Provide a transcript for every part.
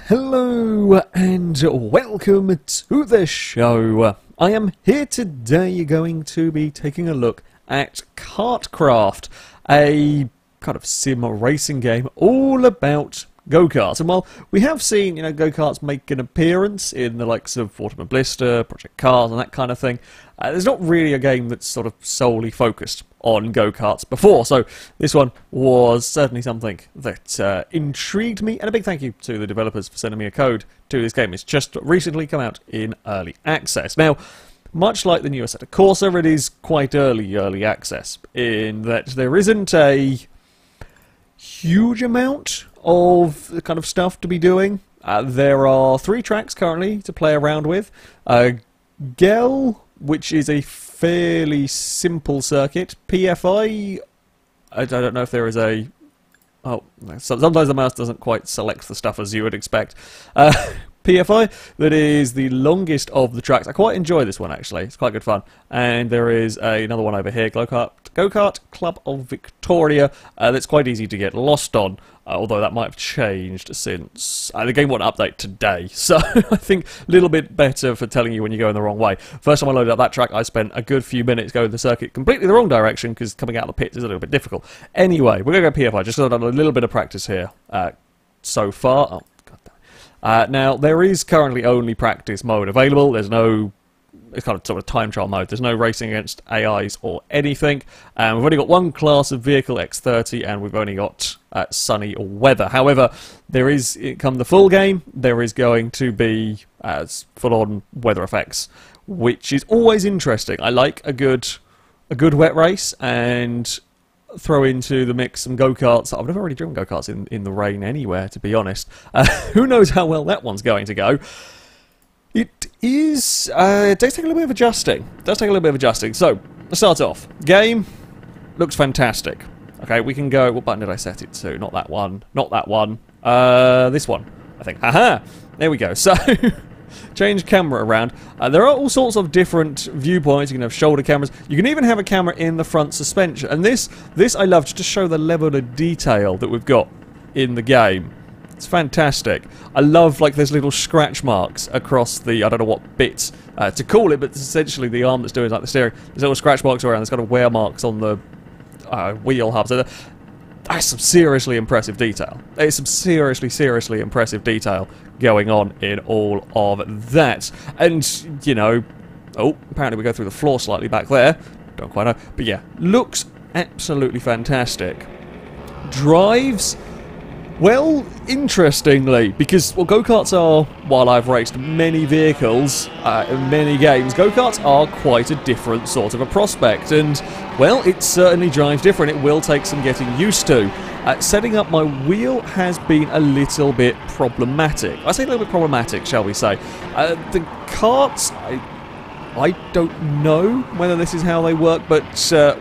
Hello and welcome to the show. I am here today going to be taking a look at Kartkraft, a kind of sim racing game all about go-karts. And while we have seen, go-karts make an appearance in the likes of Waterman Blister, Project Cars and that kind of thing, there's not really a game that's sort of solely focused on go-karts before, so this one was certainly something that intrigued me, and a big thank you to the developers for sending me a code to this game. It's just recently come out in early access. Now, much like the new Assetto Corsa, it is quite early access, in that there isn't a huge amount of the kind of stuff to be doing. There are 3 tracks currently to play around with. Gel, which is a fairly simple circuit. PFI, I don't know if there is a... Oh, sometimes the mouse doesn't quite select the stuff as you would expect. PFI, that is the longest of the tracks. I quite enjoy this one, actually. It's quite good fun. And there is another one over here, Go-Kart Club of Victoria, that's quite easy to get lost on, although that might have changed since the game won't update today, so I think a little bit better for telling you when you're going the wrong way. First time I loaded up that track, I spent a good few minutes going the circuit completely the wrong direction, because coming out of the pits is a little bit difficult. Anyway, we're going to go PFI, just because I've done a little bit of practice here so far. Oh, God damn. Now, there is currently only practice mode available. There's no... It's kind of sort of time trial mode. There's no racing against AIs or anything. We've only got one class of vehicle, X30, and we've only got sunny weather. However, there is, come the full game, there is going to be full-on weather effects, which is always interesting. I like a good wet race, and throw into the mix some go-karts. I've never really driven go-karts in the rain anywhere, to be honest. Who knows how well that one's going to go. It is, it does take a little bit of adjusting. So, let's start off. Game looks fantastic. Okay, we can go, what button did I set it to? Not that one, this one, I think. Haha, there we go. So, change camera around. There are all sorts of different viewpoints. You can have shoulder cameras. You can even have a camera in the front suspension. And this I love, just to show the level of detail that we've got in the game. It's fantastic. I love, like, there's little scratch marks across the, I don't know what bit to call it, but essentially the arm that's doing, like, the steering. There's little scratch marks around. There's kind of wear marks on the wheel hub. So that's some seriously impressive detail. There's some seriously impressive detail going on in all of that. And, oh, apparently we go through the floor slightly back there. Don't quite know. But yeah, looks absolutely fantastic. Drives... Well, interestingly, because go-karts are, while I've raced many vehicles in many games, go-karts are quite a different sort of a prospect, and, well, it certainly drives different. It will take some getting used to. Setting up my wheel has been a little bit problematic. I say a little bit problematic, shall we say. The karts... I don't know whether this is how they work, but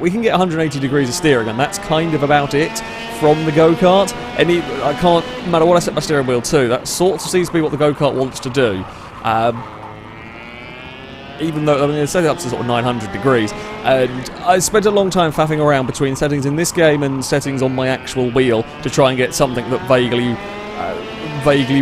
we can get 180 degrees of steering, and that's kind of about it from the go-kart. I can't, no matter what I set my steering wheel to, that sort of seems to be what the go-kart wants to do. Even though, I mean, it's set up to sort of 900 degrees, and I spent a long time faffing around between settings in this game and settings on my actual wheel to try and get something that vaguely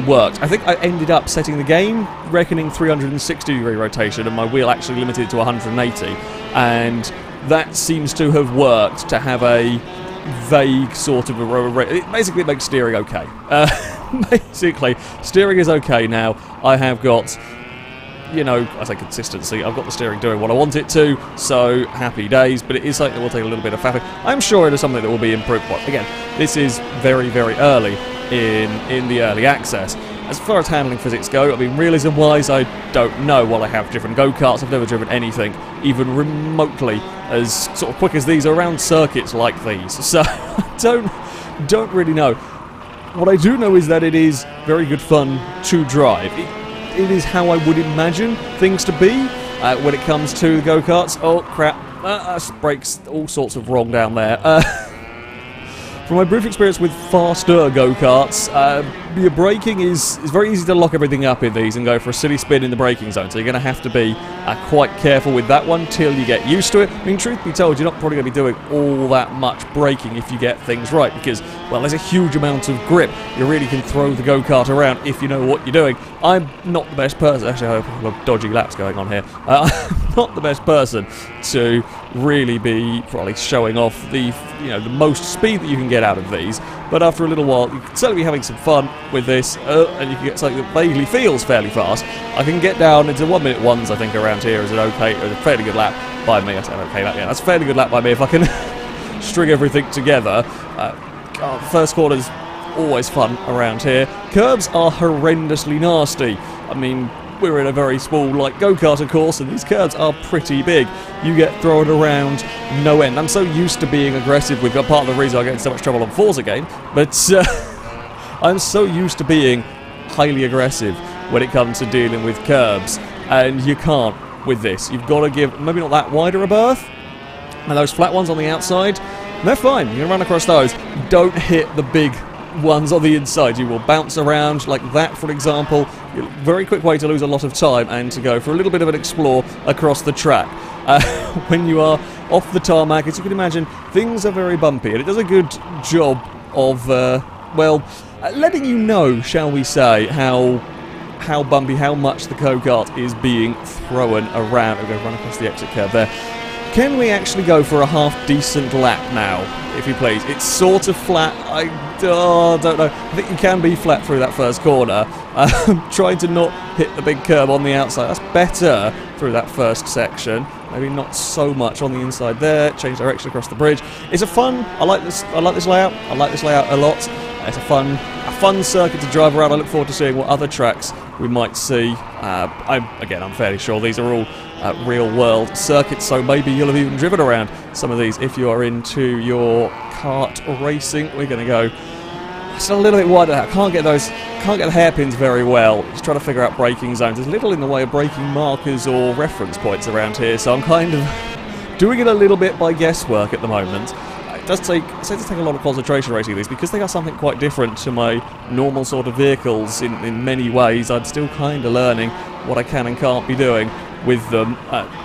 worked. I think I ended up setting the game reckoning 360 degree rotation, and my wheel actually limited to 180, and that seems to have worked to have a vague sort of it basically makes steering okay. Basically, steering is okay now. I have got, I say consistency. I've got the steering doing what I want it to, so happy days, but it is something that will take a little bit of faffing. I'm sure it is something that will be improved. But again, this is very early in the early access. As far as handling physics go, I mean, realism-wise, I don't know. While I have driven go-karts, I've never driven anything even remotely as sort of quick as these around circuits like these. So, I don't really know. What I do know is that it is very good fun to drive. It is how I would imagine things to be when it comes to the go-karts. Oh, crap. Brakes all sorts of wrong down there. From my brief experience with faster go-karts, your braking is very easy to lock everything up in these and go for a silly spin in the braking zone, so you're going to have to be quite careful with that one till you get used to it. I mean, truth be told, you're not probably going to be doing all that much braking if you get things right, because, well, there's a huge amount of grip. You really can throw the go-kart around if you know what you're doing. I'm not the best person, actually I have a lot of dodgy laps going on here. I'm not the best person to really be probably showing off the most speed that you can get out of these, but after a little while you can certainly be having some fun with this, and you can get something that vaguely feels fairly fast. I can get down into 1 minute ones, I think, around here is a fairly good lap by me. I said okay lap, yeah, that's a fairly good lap by me if I can string everything together. God, first corner's always fun around here. Curbs are horrendously nasty. I mean, we're in a very small, go-kart, of course, and these curbs are pretty big. You get thrown around no end. I'm so used to being aggressive with part of the reason I get in so much trouble on Forza game, but I'm so used to being highly aggressive when it comes to dealing with curbs, and you can't with this. You've got to give, maybe not that wider a berth, and those flat ones on the outside, they're fine. You can run across those. Don't hit the big ones on the inside. You will bounce around like that, for example. Very quick way to lose a lot of time and to go for a little bit of an explore across the track. When you are off the tarmac, as you can imagine, things are very bumpy, and it does a good job of, letting you know, shall we say, how bumpy, how much the go-kart is being thrown around. I'm going to run across the exit curve there. Can we actually go for a half-decent lap now, if you please? It's sort of flat. I don't know. I think you can be flat through that first corner. Trying to not hit the big curb on the outside. That's better through that first section. Maybe not so much on the inside there. Change direction across the bridge. It's a fun. I like this layout. I like this layout a lot. It's a fun circuit to drive around. I look forward to seeing what other tracks we might see. I'm fairly sure these are all real-world circuits, so maybe you'll have even driven around some of these if you are into your kart racing. We're going to go just a little bit wider. I can't get the hairpins very well. Just trying to figure out braking zones. There's little in the way of braking markers or reference points around here, so I'm kind of doing it a little bit by guesswork at the moment. It does take a lot of concentration racing these, because they are something quite different to my normal sort of vehicles in many ways. I'm still kind of learning what I can and can't be doing with them.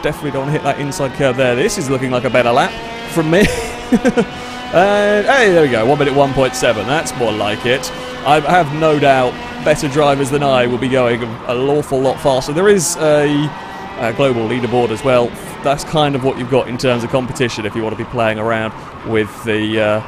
Definitely don't want to hit that inside curve there. This is looking like a better lap from me. And hey, there we go, 1 minute 1.7. That's more like it. I have no doubt better drivers than I will be going an awful lot faster. There is a global leaderboard as well. That's kind of what you've got in terms of competition if you want to be playing around with the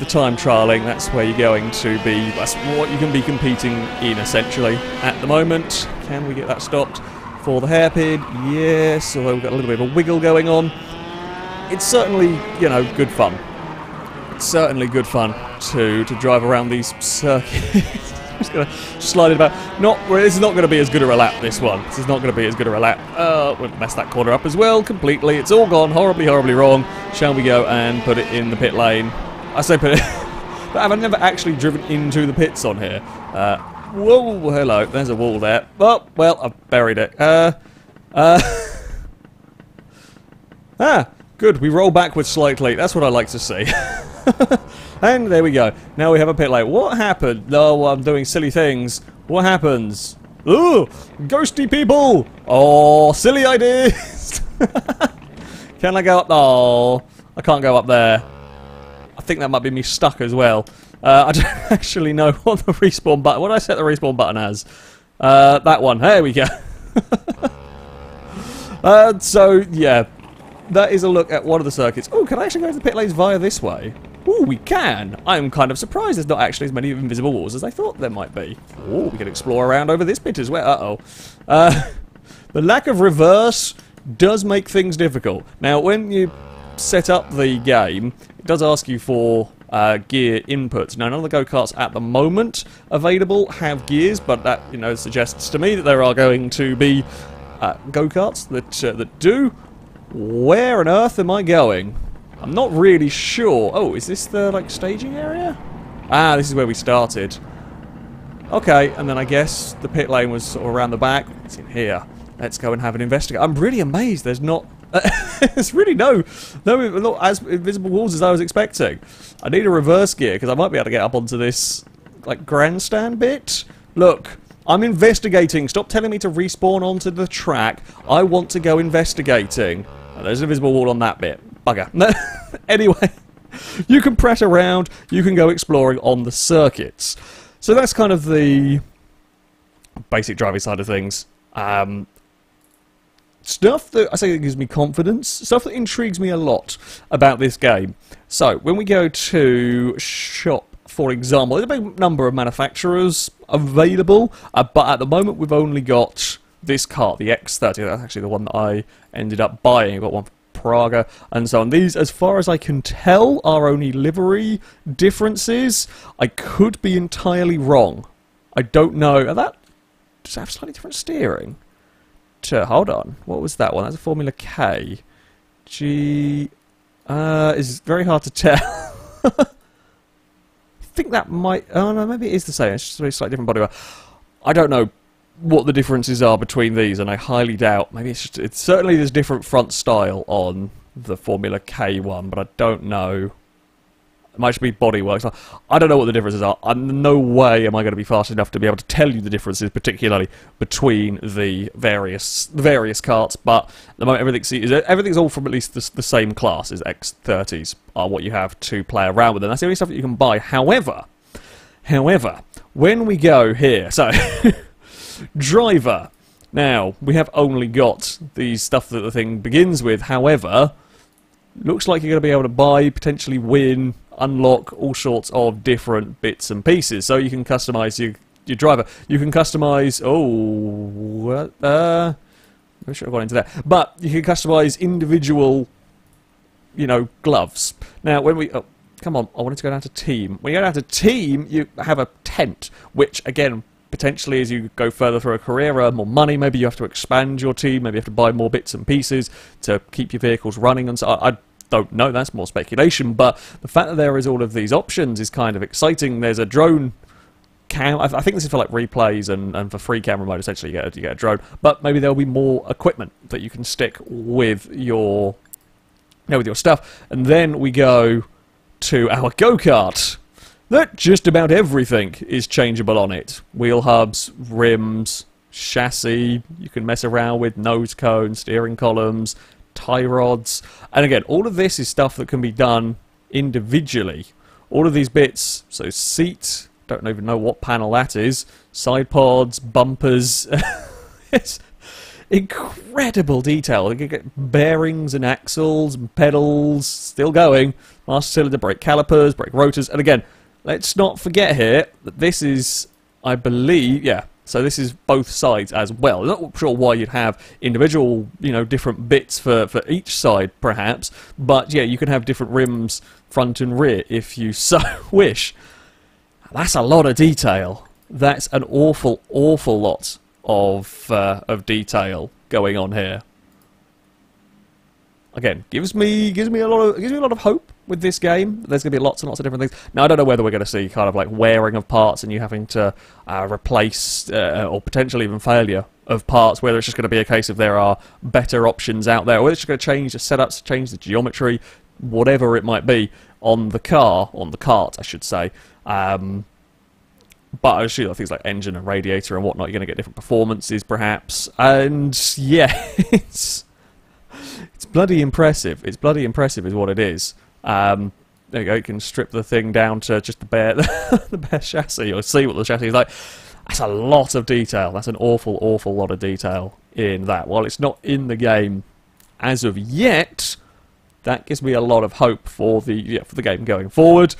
time trialing. That's where you're going to be. That's what you can be competing in essentially at the moment. Can we get that stopped for the hairpin? Yes. Although we've got a little bit of a wiggle going on. It's certainly, good fun. It's certainly good fun to drive around these circuits. I'm just going to slide it about. This is not going to be as good a lap, this one. This is not going to be as good a lap. We'll mess that corner up as well, completely. It's all gone horribly, horribly wrong. Shall we go and put it in the pit lane? I say put it... but I've never actually driven into the pits on here. Whoa, hello. There's a wall there. Oh, well, I've buried it. Good. We roll backwards slightly. That's what I like to see. And there we go. Now we have a pit lane. What happened? No, I'm doing silly things. What happens? Ooh, ghosty people! Oh, silly ideas! Can I go up? Oh, I can't go up there. I think that might be me stuck as well. I don't actually know what the respawn button... What did I set the respawn button as? That one. There we go. So, yeah. That is a look at one of the circuits. Oh, can I actually go to the pit lanes via this way? Oh, we can. I'm kind of surprised there's not actually as many invisible walls as I thought there might be. Oh, we can explore around over this bit as well. Uh-oh. The lack of reverse does make things difficult. Now, when you set up the game, it does ask you for gear inputs. Now, none of the go-karts at the moment available have gears, but that, suggests to me that there are going to be go-karts that do. Where on earth am I going? I'm not really sure. Oh, is this the, staging area? Ah, this is where we started. Okay, and then I guess the pit lane was sort of around the back. It's in here. Let's go and have an investigate. I'm really amazed there's not... there's really not as invisible walls as I was expecting. I need a reverse gear, because I might be able to get up onto this like, grandstand bit? Look, I'm investigating. Stop telling me to respawn onto the track. I want to go investigating. Oh, there's an invisible wall on that bit. Bugger. Anyway, you can press around. You can go exploring on the circuits. So that's kind of the basic driving side of things. Stuff that I say gives me confidence, stuff that intrigues me a lot about this game. So, when we go to shop, for example, there's a big number of manufacturers available, but at the moment we've only got this kart, the X30. That's actually the one that I ended up buying. I've got one for Praga and so on. These, as far as I can tell, are only livery differences. I could be entirely wrong. I don't know. That does have slightly different steering. Hold on, what was that one? That's a Formula K. G is very hard to tell. I think that might. Oh no, maybe it is the same. It's just a slightly different bodywork. I don't know what the differences are between these, and I highly doubt. Maybe it's just. It's certainly there's different front style on the Formula K one, but I don't know. It might just be bodywork. I don't know what the differences are. No way am I going to be fast enough to be able to tell you the differences, particularly between the various karts. But at the moment, everything's all from at least the same class as X30s are what you have to play around with, and that's the only stuff that you can buy. However, when we go here, so driver. Now we have only got the stuff that the thing begins with. However, looks like you're going to be able to buy, potentially win, unlock all sorts of different bits and pieces. So you can customize your driver. You can customize. I should have gone into that. But you can customize individual, gloves. Now, when we come on, I wanted to go down to team. When you go down to team, you have a tent, which again, potentially as you go further through a career, earn more money. Maybe you have to expand your team. Maybe you have to buy more bits and pieces to keep your vehicles running. And so I don't know. That's more speculation. But the fact that there is all of these options is kind of exciting. There's a drone cam. I think this is for like replays and for free camera mode. Essentially, you get a drone. But maybe there'll be more equipment that you can stick with your stuff. And then we go to our go-kart. That just about everything is changeable on it. Wheel hubs, rims, chassis, you can mess around with nose cones, steering columns, tie rods. And again, all of this is stuff that can be done individually. All of these bits, so seat, don't even know what panel that is, side pods, bumpers, it's incredible detail. You can get bearings and axles and pedals, still going, master cylinder, brake calipers, brake rotors, and again, let's not forget here that this is, I believe, so this is both sides as well. I'm not sure why you'd have individual, different bits for each side, perhaps. But, yeah, you can have different rims, front and rear, if you so wish. That's a lot of detail. That's an awful, awful lot of detail going on here. Again, gives me a lot of hope with this game. There's going to be lots and lots of different things. Now, I don't know whether we're going to see kind of like wearing of parts and you having to replace or potentially even failure of parts, whether it's just going to be a case of there are better options out there, or whether it's just going to change the setups, change the geometry, whatever it might be on the kart, I should say. But I assume things like engine and radiator and whatnot, you're going to get different performances, perhaps. And yeah, it's bloody impressive. It's bloody impressive is what it is. There you go, you can strip the thing down to just the bare, the bare chassis, or see what the chassis is like. That's a lot of detail. That's an awful, awful lot of detail in that. While it's not in the game as of yet, that gives me a lot of hope for the game going forward.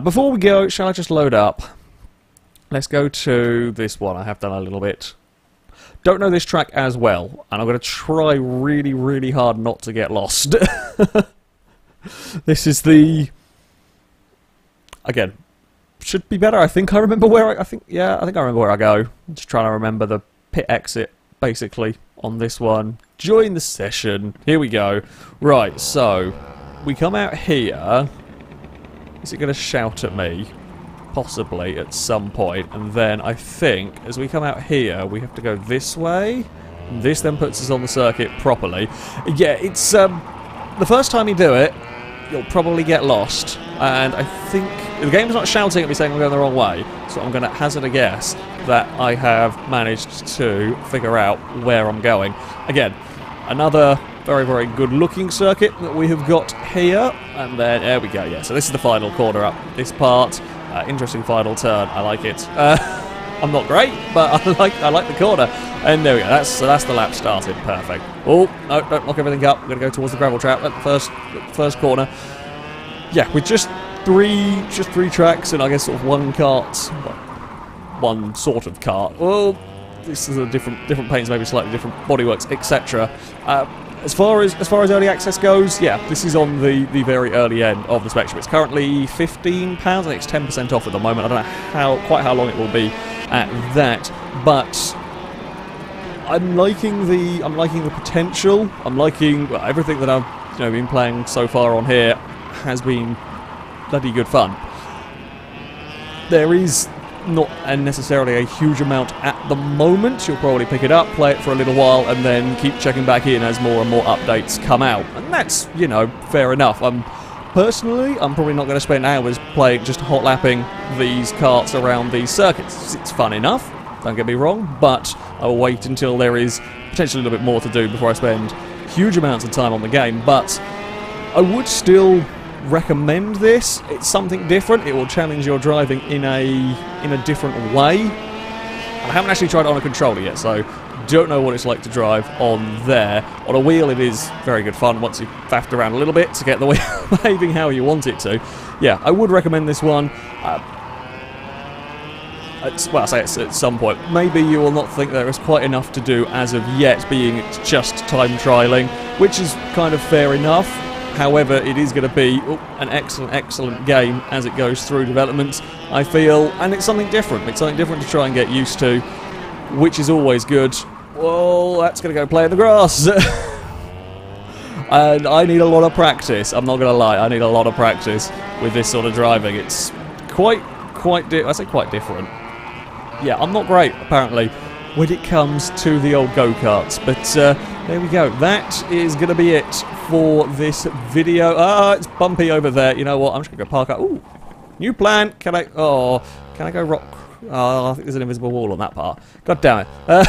Before we go, shall I just load up? Let's go to this one. I have done a little bit. Don't know this track as well, and I'm going to try really, really hard not to get lost. This is the... Again, should be better. I think I remember where I think I remember where I go. I'm just trying to remember the pit exit, basically, on this one. Join the session. Here we go. Right, so we come out here. Is it going to shout at me? Possibly at some point. And then I think as we come out here, we have to go this way. And this then puts us on the circuit properly. Yeah, it's the first time you do it, you'll probably get lost. and I think the game's not shouting at me saying I'm going the wrong way, so I'm going to hazard a guess that I have managed to figure out where I'm going. Again, another very, very good looking circuit that we have got here, and then there we go. Yeah, so this is the final corner up this part. Interesting final turn. I like it. I'm not great, but I like the corner. And there we go. That's the lap started. Perfect. Oh no! Don't lock everything up. We're going to go towards the gravel trap at the first corner. Yeah, with just three tracks and I guess sort of one kart, one sort of kart. Well, this is a different paints, maybe slightly different bodyworks, etc. As far as early access goes, yeah, this is on the very early end of the spectrum. It's currently £15. I think it's 10% off at the moment. I don't know quite how long it will be at that, but I'm liking the potential. I'm liking everything that I've been playing so far on here has been bloody good fun. There is not necessarily a huge amount at the moment. You'll probably pick it up, play it for a little while, and then keep checking back in as more and more updates come out. And that's, fair enough. Personally, I'm probably not going to spend hours playing, just hot lapping these karts around these circuits. It's fun enough, don't get me wrong, but I'll wait until there is potentially a little bit more to do before I spend huge amounts of time on the game. But I would still recommend this. It's something different. It will challenge your driving in a different way. I haven't actually tried it on a controller yet, so don't know what it's like to drive on there. On a wheel, it is very good fun once you've faffed around a little bit to get the wheel behaving how you want it to. Yeah, I would recommend this one. Well, I say it's at some point. Maybe you will not think there is quite enough to do as of yet, being it's just time trialing, which is kind of fair enough. However, it is going to be an excellent game as it goes through development, I feel, and it's something different. It's something different to try and get used to, which is always good. Well, that's going to go play in the grass. And I need a lot of practice. I'm not going to lie, I need a lot of practice with this sort of driving. It's quite different. Yeah, I'm not great, apparently, when it comes to the old go-karts, but there we go. That is going to be it for this video. It's bumpy over there. You know what? I'm just going to go park up. Ooh, new plan. Can I go rock? Oh, I think there's an invisible wall on that part. God damn it. I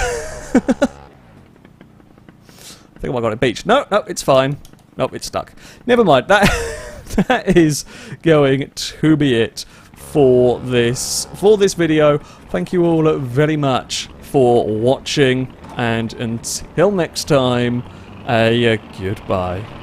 think I might have got it beached. No, it's fine. Nope, it's stuck. Never mind. That is going to be it for this video. Thank you all very much for watching, and until next time, goodbye.